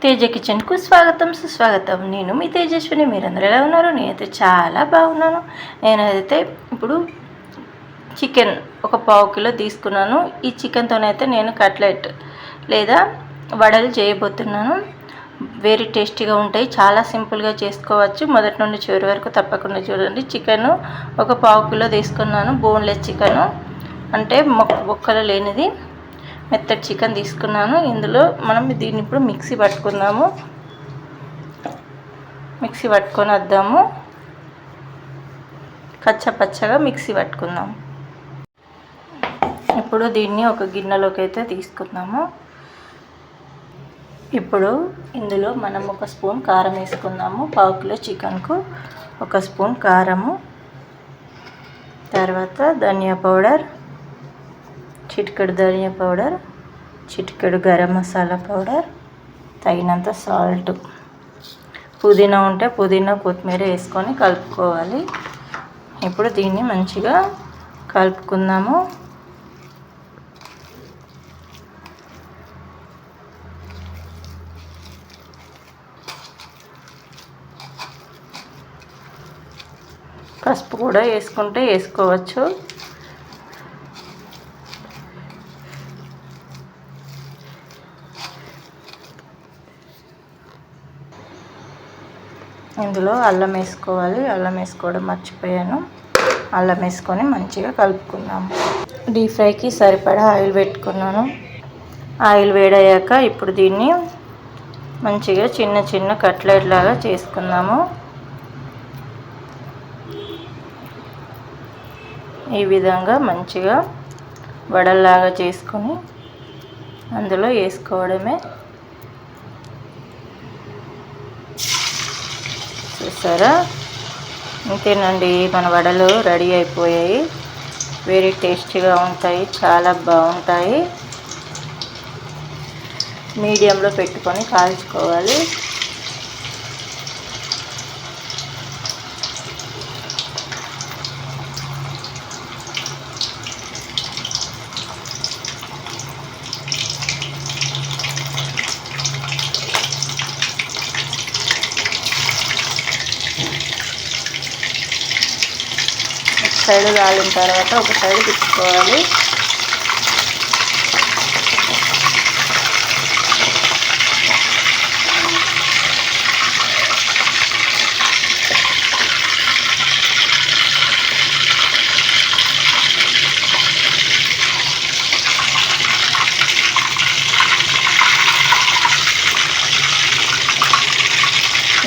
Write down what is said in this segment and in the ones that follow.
తేజ కిచెన్కు స్వాగతం సుస్వాగతం. నేను మీ తేజస్విని. మీరందరూ ఎలా ఉన్నారు? నేనైతే చాలా బాగున్నాను. నేనైతే ఇప్పుడు చికెన్ ఒక 1/2 కిలో తీసుకున్నాను. ఈ చికెన్తోనైతే నేను కట్లెట్ లేదా వడలు చేయబోతున్నాను. వెరీ టేస్టీగా ఉంటాయి. చాలా సింపుల్గా చేసుకోవచ్చు. మొదటి నుండి చివరి వరకు తప్పకుండా చూడండి. చికెన్ ఒక 1/2 కిలో తీసుకున్నాను. బోన్లెస్ చికెన్ అంటే బొక్కలు లేనిది మెత్తటి చికెన్ తీసుకున్నాను. ఇందులో మనం దీన్ని ఇప్పుడు మిక్సీ పట్టుకుందాము. మిక్సీ పట్టుకొని వద్దాము. పచ్చగా మిక్సీ పట్టుకుందాం. ఇప్పుడు దీన్ని ఒక గిన్నెలోకి అయితే తీసుకుందాము. ఇప్పుడు ఇందులో మనం 1 స్పూన్ కారం వేసుకుందాము. 1/2 కిలో చికెన్కు 1 స్పూన్ కారము, తర్వాత ధనియా పౌడర్, చిటికెడు ధనియా పౌడర్, చిటికెడు గరం మసాలా పౌడర్, తగినంత సాల్ట్, పుదీనా ఉంటే పుదీనా కొత్తిమీర వేసుకొని కలుపుకోవాలి. ఇప్పుడు దీన్ని మంచిగా కలుపుకుందాము. పసుపు కూడా వేసుకుంటే వేసుకోవచ్చు. ఇందులో అల్లం వేసుకోవాలి. అల్లం వేసుకోవడం మర్చిపోయాను. అల్లం వేసుకొని మంచిగా కలుపుకుందాము. డీప్ ఫ్రైకి సరిపడా ఆయిల్ పెట్టుకున్నాను. ఆయిల్ వేడయ్యాక ఇప్పుడు దీన్ని మంచిగా చిన్న కట్లెట్ లాగా చేసుకుందాము. ఈ విధంగా మంచిగా వడల్లాగా చేసుకొని అందులో వేసుకోవడమే. చూసారా? అంతేనండి, మన వడలు రెడీ అయిపోయాయి. వెరీ టేస్టీగా ఉంటాయి, చాలా బాగుంటాయి. మీడియంలో పెట్టుకొని కాల్చుకోవాలి. సైడ్ కాలిన తర్వాత ఒక సైడ్ తిప్పుకోవాలి.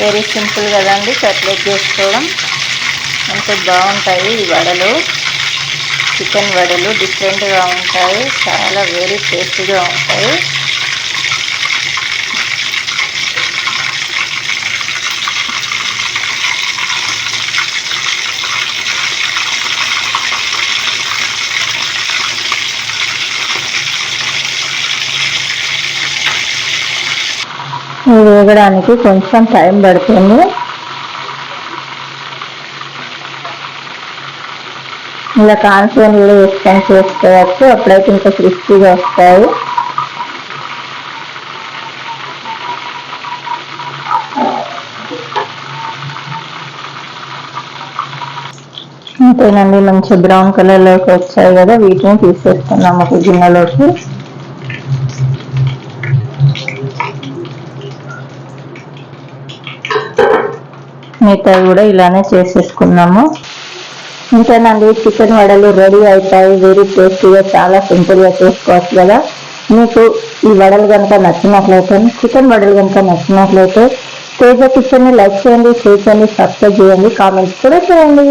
వెరీ సింపుల్ కదండి కట్లెట్ చేసుకోవడం. ఎంత బాగుంటాయి ఈ వడలు. చికెన్ వడలు డిఫరెంట్గా ఉంటాయి, చాలా వెరీ టేస్టీగా ఉంటాయి. వేగడానికి కొంచెం టైం పడుతుంది. ఇలా కాన్ఫ్లోర్ కూడా వేసుకొని చేసుకోవచ్చు. అప్పుడైతే ఇంకా క్రిస్పీగా వస్తాయి. అంతేనండి, మంచి బ్రౌన్ కలర్లోకి వచ్చాయి కదా. వీటిని తీసేసుకున్నాము ఒక గిన్నెలోకి. మిగతావి కూడా ఇలానే చేసేసుకున్నాము. ఇంతేనండి, చికెన్ వడలు రెడీ అవుతాయి. వెరీ టేస్టీగా, చాలా సింపుల్గా చేసుకోవచ్చు కదా. మీకు ఈ వడలు కనుక నచ్చినట్లయితే, చికెన్ వడలు కనుక నచ్చినట్లయితే తేజ కిచెన్ని లైక్ చేయండి, షేర్ చేయండి, సబ్స్క్రైబ్ చేయండి, కామెంట్స్ కూడా చేయండి.